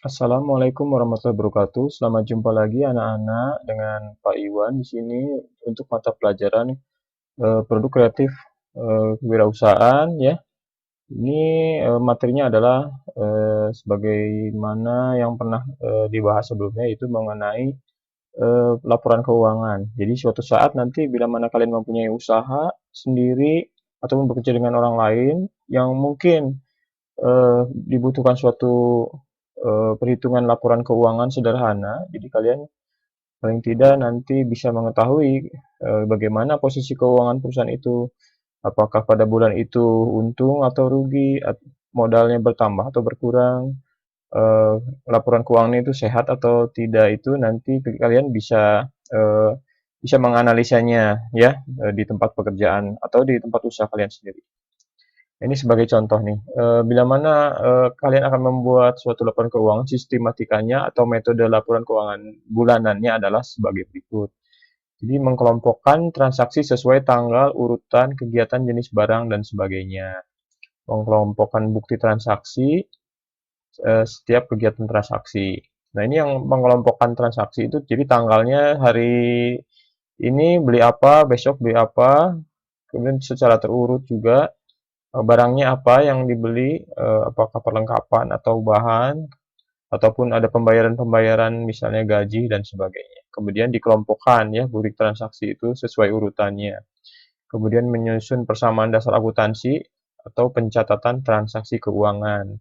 Assalamualaikum warahmatullahi wabarakatuh. Selamat jumpa lagi anak-anak dengan Pak Iwan di sini untuk mata pelajaran produk kreatif kewirausahaan ya. Ini materinya adalah sebagaimana yang pernah dibahas sebelumnya itu mengenai laporan keuangan. Jadi suatu saat nanti bila mana kalian mempunyai usaha sendiri ataupun bekerja dengan orang lain yang mungkin dibutuhkan suatu perhitungan laporan keuangan sederhana. Jadi kalian paling tidak nanti bisa mengetahui bagaimana posisi keuangan perusahaan itu, apakah pada bulan itu untung atau rugi, modalnya bertambah atau berkurang, eh, laporan keuangannya itu sehat atau tidak, itu nanti kalian bisa eh, bisa menganalisanya ya, di tempat pekerjaan atau di tempat usaha kalian sendiri. Ini sebagai contoh nih, bila mana kalian akan membuat suatu laporan keuangan, sistematikanya atau metode laporan keuangan bulanannya adalah sebagai berikut. Jadi mengkelompokkan transaksi sesuai tanggal, urutan, kegiatan, jenis barang, dan sebagainya. Mengelompokkan bukti transaksi setiap kegiatan transaksi. Nah, ini yang mengelompokkan transaksi itu, jadi tanggalnya hari ini beli apa, besok beli apa, kemudian secara terurut juga barangnya apa yang dibeli, apakah perlengkapan atau bahan, ataupun ada pembayaran-pembayaran misalnya gaji dan sebagainya. Kemudian dikelompokkan ya bukti transaksi itu sesuai urutannya. Kemudian menyusun persamaan dasar akuntansi atau pencatatan transaksi keuangan.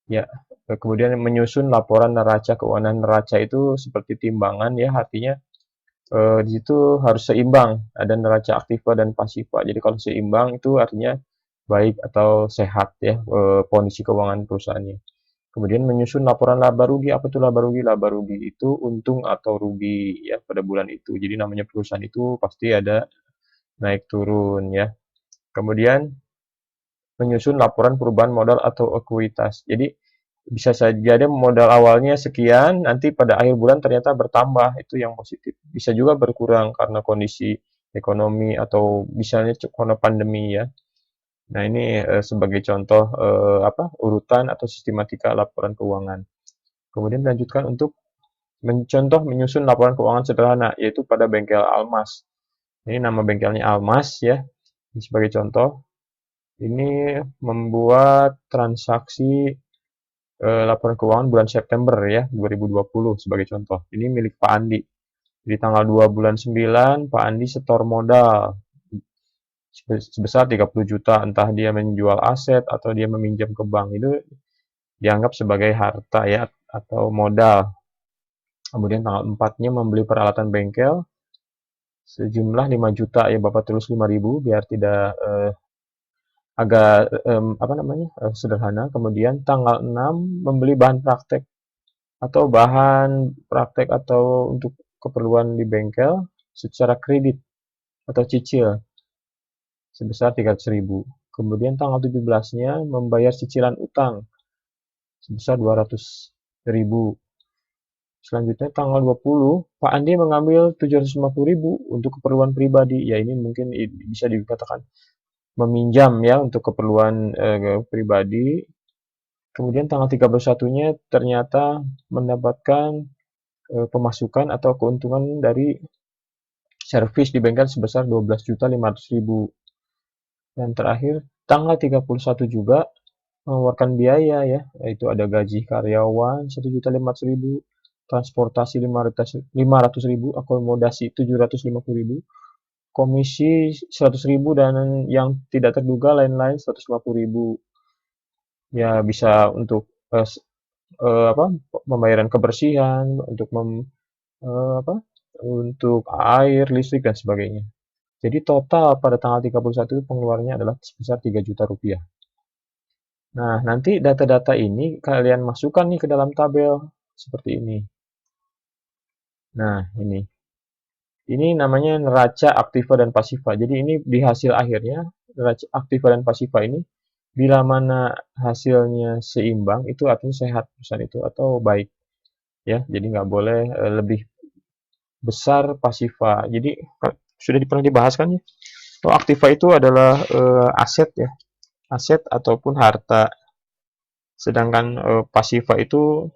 Ya, kemudian menyusun laporan neraca keuangan. Neraca itu seperti timbangan ya, artinya di situ harus seimbang, ada neraca aktiva dan pasiva. Jadi kalau seimbang itu artinya baik atau sehat ya kondisi keuangan perusahaannya. Kemudian menyusun laporan laba rugi. Apa itu laba rugi? Laba rugi itu untung atau rugi ya pada bulan itu. Jadi namanya perusahaan itu pasti ada naik turun ya. Kemudian menyusun laporan perubahan modal atau ekuitas. Jadi bisa saja ada modal awalnya sekian, nanti pada akhir bulan ternyata bertambah, itu yang positif. Bisa juga berkurang karena kondisi ekonomi atau misalnya karena pandemi ya. Nah, ini sebagai contoh urutan atau sistematika laporan keuangan. Kemudian dilanjutkan untuk mencontoh menyusun laporan keuangan sederhana, yaitu pada bengkel Almas. Ini nama bengkelnya Almas ya. Ini sebagai contoh, ini membuat transaksi laporan keuangan bulan September ya 2020 sebagai contoh. Ini milik Pak Andi. Di tanggal 2 bulan 9, Pak Andi setor modal sebesar 30 juta, entah dia menjual aset atau dia meminjam ke bank. Itu dianggap sebagai harta ya atau modal. Kemudian tanggal 4-nya membeli peralatan bengkel sejumlah 5 juta ya, Bapak tulis 5.000 biar tidak agak sederhana. Kemudian tanggal 6 membeli bahan praktek atau bahan praktek atau untuk keperluan di bengkel secara kredit atau cicil sebesar 300.000. Kemudian tanggal 17-nya membayar cicilan utang sebesar 200.000. Selanjutnya tanggal 20, Pak Andi mengambil 750.000 untuk keperluan pribadi. Ya, ini mungkin bisa dikatakan meminjam ya untuk keperluan pribadi. Kemudian tanggal 31-nya ternyata mendapatkan pemasukan atau keuntungan dari servis di bengkel sebesar 12.500.000. Dan terakhir, tanggal 31 juga mengeluarkan biaya ya, yaitu ada gaji karyawan 1.500.000, transportasi 500.000, akomodasi 750.000, komisi 100.000, dan yang tidak terduga lain-lain 150.000. Ya bisa untuk pembayaran kebersihan, untuk apa, untuk air, listrik, dan sebagainya. Jadi total pada tanggal 31 pengeluarannya adalah sebesar 3 juta rupiah. Nah, nanti data-data ini kalian masukkan nih ke dalam tabel seperti ini. Nah, ini. Ini namanya neraca aktiva dan pasiva. Jadi ini di hasil akhirnya, neraca aktiva dan pasiva ini, bila mana hasilnya seimbang, itu artinya sehat perusahaan itu atau baik. Ya, jadi nggak boleh lebih besar pasiva. Jadi sudah pernah dibahas kan ya? Oh, aktiva itu adalah aset ya, aset ataupun harta. Sedangkan pasiva itu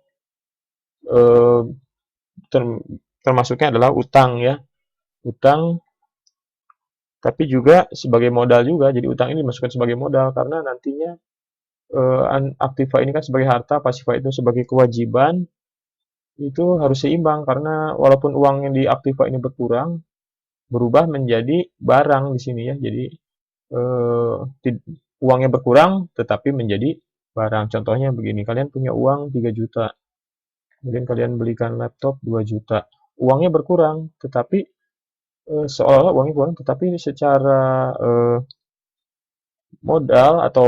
eh, termasuknya adalah utang ya, utang, tapi juga sebagai modal juga. Jadi utang ini dimasukkan sebagai modal karena nantinya aktiva ini kan sebagai harta, pasifa itu sebagai kewajiban, itu harus seimbang karena walaupun uang yang di aktiva ini berkurang, berubah menjadi barang di sini ya. Jadi eh, uangnya berkurang tetapi menjadi barang. Contohnya begini, kalian punya uang 3 juta, kemudian kalian belikan laptop 2 juta. Uangnya berkurang, tetapi seolah-olah uangnya kurang, tetapi secara modal atau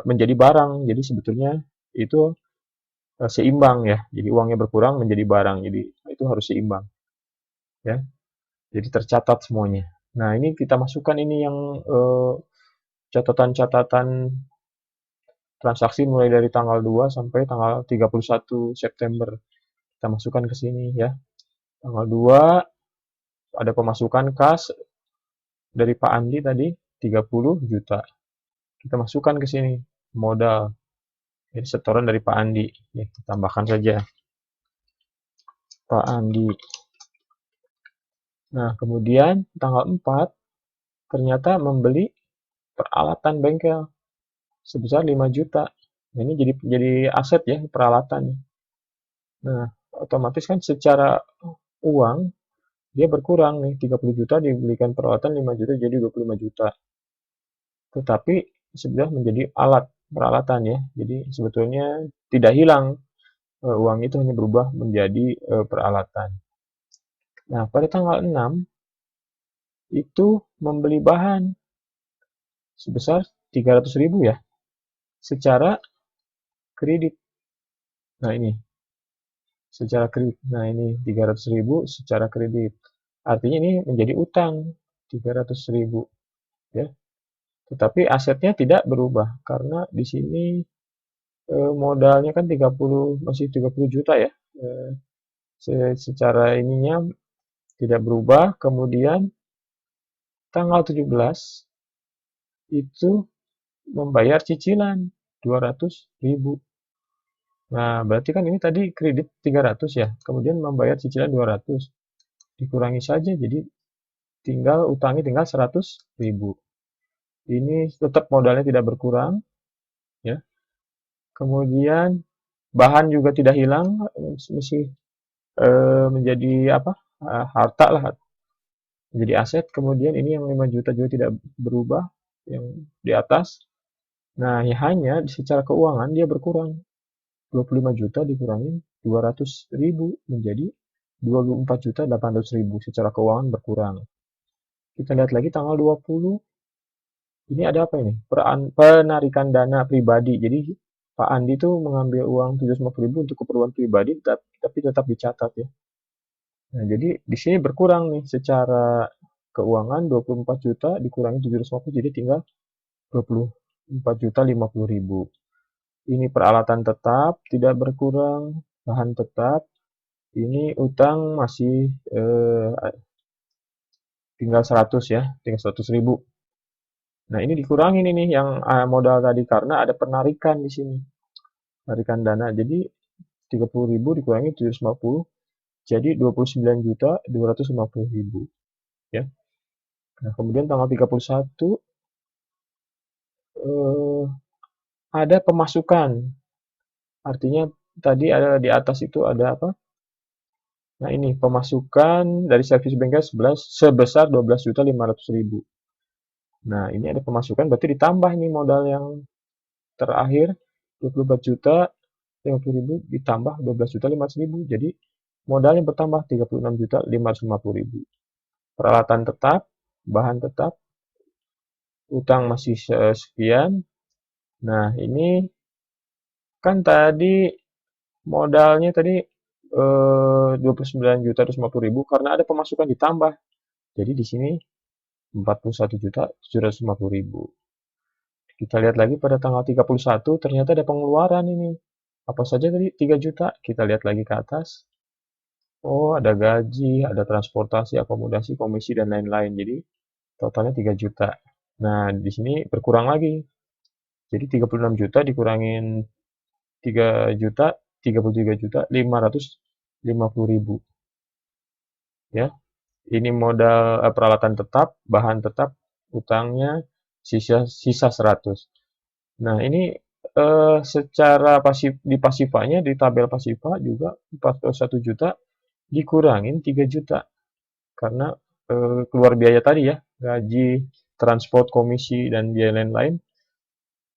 menjadi barang. Jadi sebetulnya itu seimbang ya. Jadi uangnya berkurang menjadi barang. Jadi itu harus seimbang ya. Jadi tercatat semuanya. Nah, ini kita masukkan ini yang catatan-catatan transaksi mulai dari tanggal 2 sampai tanggal 31 September. Kita masukkan ke sini ya. Tanggal 2 ada pemasukan kas dari Pak Andi tadi 30 juta. Kita masukkan ke sini modal. Jadi setoran dari Pak Andi. Ya, kita tambahkan saja Pak Andi. Nah, kemudian tanggal 4 ternyata membeli peralatan bengkel sebesar 5 juta. Nah, ini jadi aset ya peralatan. Nah, otomatis kan secara uang dia berkurang nih, 30 juta dibelikan peralatan 5 juta jadi 25 juta. Tetapi sudah menjadi alat peralatan ya. Jadi sebetulnya tidak hilang, uang itu hanya berubah menjadi peralatan. Nah, pada tanggal 6 itu membeli bahan sebesar 300.000 ya secara kredit. Nah, ini secara kredit. Nah, ini 300.000 secara kredit. Artinya ini menjadi utang 300.000 ya. Tetapi asetnya tidak berubah karena di sini modalnya kan 30 masih 30 juta ya. Eh, secara ininya tidak berubah. Kemudian tanggal 17 itu membayar cicilan 200.000. Nah, berarti kan ini tadi kredit 300 ya. Kemudian membayar cicilan 200. Dikurangi saja jadi tinggal utangnya tinggal 100.000. Ini tetap modalnya tidak berkurang ya. Kemudian bahan juga tidak hilang, masih menjadi apa? Harta lah, menjadi aset. Kemudian ini yang 5 juta juga tidak berubah yang di atas. Nah, ya hanya secara keuangan dia berkurang. 25 juta dikurangi 200.000 menjadi 24.800.000 secara keuangan berkurang. Kita lihat lagi tanggal 20. Ini ada apa ini? Penarikan dana pribadi. Jadi Pak Andi tuh mengambil uang 750.000 untuk keperluan pribadi, tapi tetap dicatat ya. Nah, jadi di sini berkurang nih secara keuangan 24 juta dikurangi 750 jadi tinggal 24 juta 50.000. Ini peralatan tetap tidak berkurang, bahan tetap. Ini utang masih tinggal 100 ya, tinggal 100.000. Nah, ini dikurangin ini yang modal tadi karena ada penarikan di sini. Penarikan dana. Jadi 30.000 dikurangi 750 jadi 29.250.000 ya. Nah, kemudian tanggal 31 eh, ada pemasukan. Artinya tadi ada di atas itu ada apa? Nah, ini pemasukan dari servis bengkel sebesar 12.500.000. Nah, ini ada pemasukan berarti ditambah nih modal yang terakhir 24 juta 50.000 ditambah 12 juta 500.000. Jadi modalnya bertambah 36 juta 550.000. Peralatan tetap, bahan tetap, utang masih sekian. Nah, ini kan tadi modalnya tadi 29.250.000 karena ada pemasukan ditambah. Jadi di sini 41.750.000. Kita lihat lagi pada tanggal 31 ternyata ada pengeluaran ini. Apa saja tadi 3 juta. Kita lihat lagi ke atas. Oh, ada gaji, ada transportasi, akomodasi, komisi dan lain-lain. Jadi totalnya 3 juta. Nah, di sini berkurang lagi. Jadi 36 juta dikurangin 3 juta 33.550.000 ya. Ini modal peralatan tetap, bahan tetap, utangnya sisa 100. Nah, ini secara pasif di pasifanya di tabel pasifa juga 41 juta dikurangin 3 juta karena keluar biaya tadi ya, gaji, transport, komisi dan biaya lain-lain.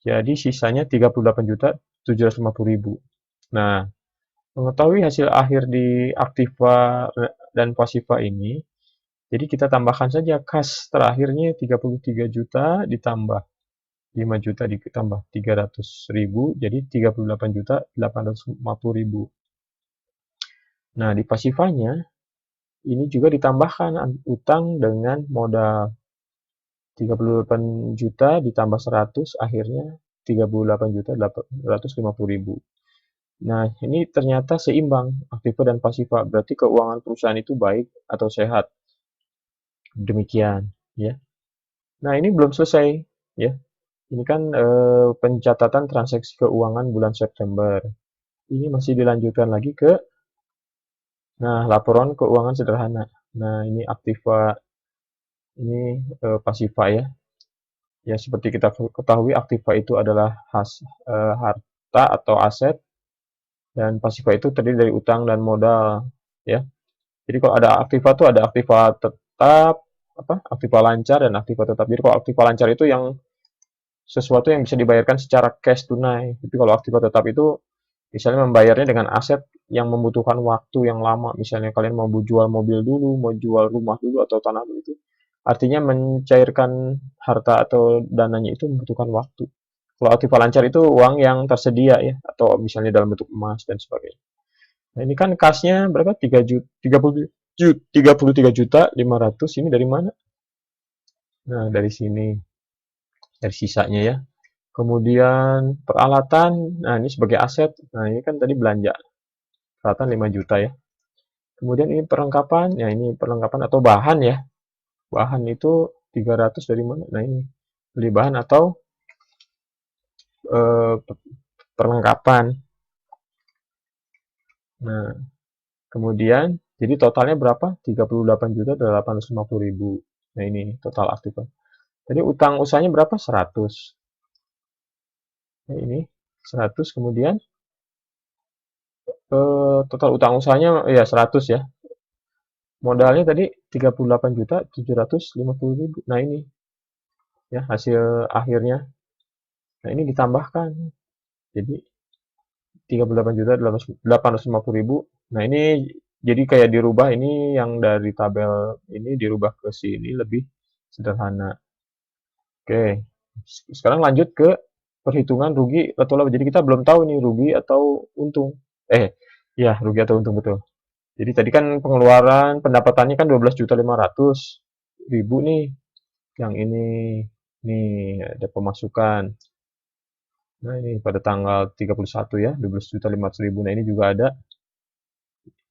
Jadi sisanya 38.750.000. Nah, mengetahui hasil akhir di aktiva dan pasifa ini, jadi kita tambahkan saja kas terakhirnya 33 juta ditambah 5 juta ditambah 300.000, jadi 38.850.000. Nah, di pasifanya ini juga ditambahkan utang dengan modal 38 juta ditambah 100, akhirnya 38.850.000. Nah, ini ternyata seimbang aktiva dan pasifa, berarti keuangan perusahaan itu baik atau sehat. Demikian, ya. Nah, ini belum selesai, ya. Ini kan pencatatan transaksi keuangan bulan September. Ini masih dilanjutkan lagi ke, nah, laporan keuangan sederhana. Nah, ini aktiva, ini pasifa ya. Ya, seperti kita ketahui, aktiva itu adalah harta atau aset, dan pasifa itu terdiri dari utang dan modal, ya. Jadi kalau ada aktiva tuh ada aktiva tetap, aktiva lancar dan aktiva tetap. Jadi kalau aktiva lancar itu yang sesuatu yang bisa dibayarkan secara cash tunai. Tapi kalau aktiva tetap itu misalnya membayarnya dengan aset yang membutuhkan waktu yang lama. Misalnya kalian mau jual mobil dulu, mau jual rumah dulu atau tanah dulu itu. Artinya mencairkan harta atau dananya itu membutuhkan waktu. Kalau aktiva lancar itu uang yang tersedia ya, atau misalnya dalam bentuk emas dan sebagainya. Nah, ini kan kasnya berapa? 33.500.000. Ini dari mana? Nah, dari sini. Dari sisanya ya. Kemudian peralatan, nah ini sebagai aset. Nah, ini kan tadi belanja. Peralatan 5 juta ya. Kemudian ini perlengkapan, ya ini perlengkapan atau bahan ya. Bahan itu 300 dari mana? Nah, ini beli bahan atau eh, perlengkapan. Nah, kemudian jadi totalnya berapa? 38.850.000. Nah, ini total aktif. Jadi utang usahanya berapa? 100. Nah, ini 100, kemudian total utang usahanya ya 100 ya. Modalnya tadi 38.750.000. Nah, ini ya hasil akhirnya. Nah, ini ditambahkan. Jadi 38.850.000. Nah, ini jadi kayak dirubah, ini yang dari tabel ini dirubah ke sini lebih sederhana. Oke. Sekarang lanjut ke perhitungan rugi atau laba. Jadi kita belum tahu nih rugi atau untung. Ya, rugi atau untung betul. Jadi tadi kan pengeluaran pendapatannya kan 12.500.000 nih. Yang ini nih ada pemasukan. Nah, ini pada tanggal 31 ya, 12.500.000. Nah, ini juga ada.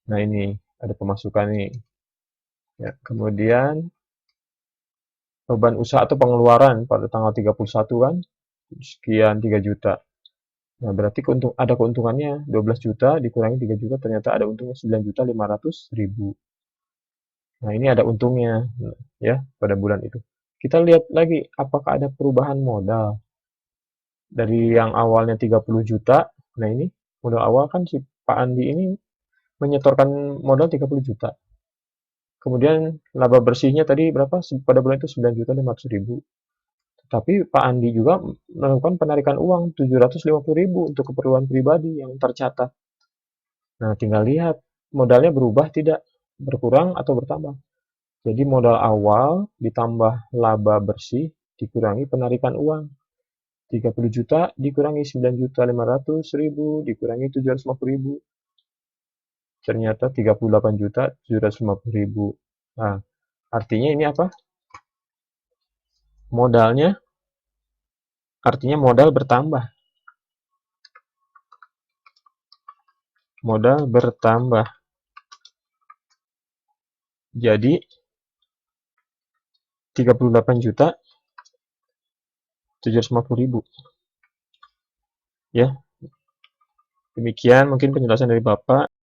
Nah, ini ada pemasukan nih. Ya, kemudian beban usaha atau pengeluaran pada tanggal 31 kan sekian 3 juta. Nah, berarti ada keuntungannya 12 juta dikurangi 3 juta, ternyata ada untungnya 9.500.000. Nah, ini ada untungnya ya pada bulan itu. Kita lihat lagi apakah ada perubahan modal. Dari yang awalnya 30 juta, nah ini modal awal kan si Pak Andi ini menyetorkan modal 30 juta. Kemudian laba bersihnya tadi berapa? Pada bulan itu 9.500.000. Tapi Pak Andi juga melakukan penarikan uang 750.000 untuk keperluan pribadi yang tercatat. Nah, tinggal lihat modalnya berubah tidak, berkurang atau bertambah. Jadi modal awal ditambah laba bersih dikurangi penarikan uang. 30 juta dikurangi 9.500.000 dikurangi 750.000. Ternyata 38.750.000. Nah, artinya ini apa? Modalnya, artinya modal bertambah. Modal bertambah. Jadi 38.750.000 ya. Demikian mungkin penjelasan dari Bapak.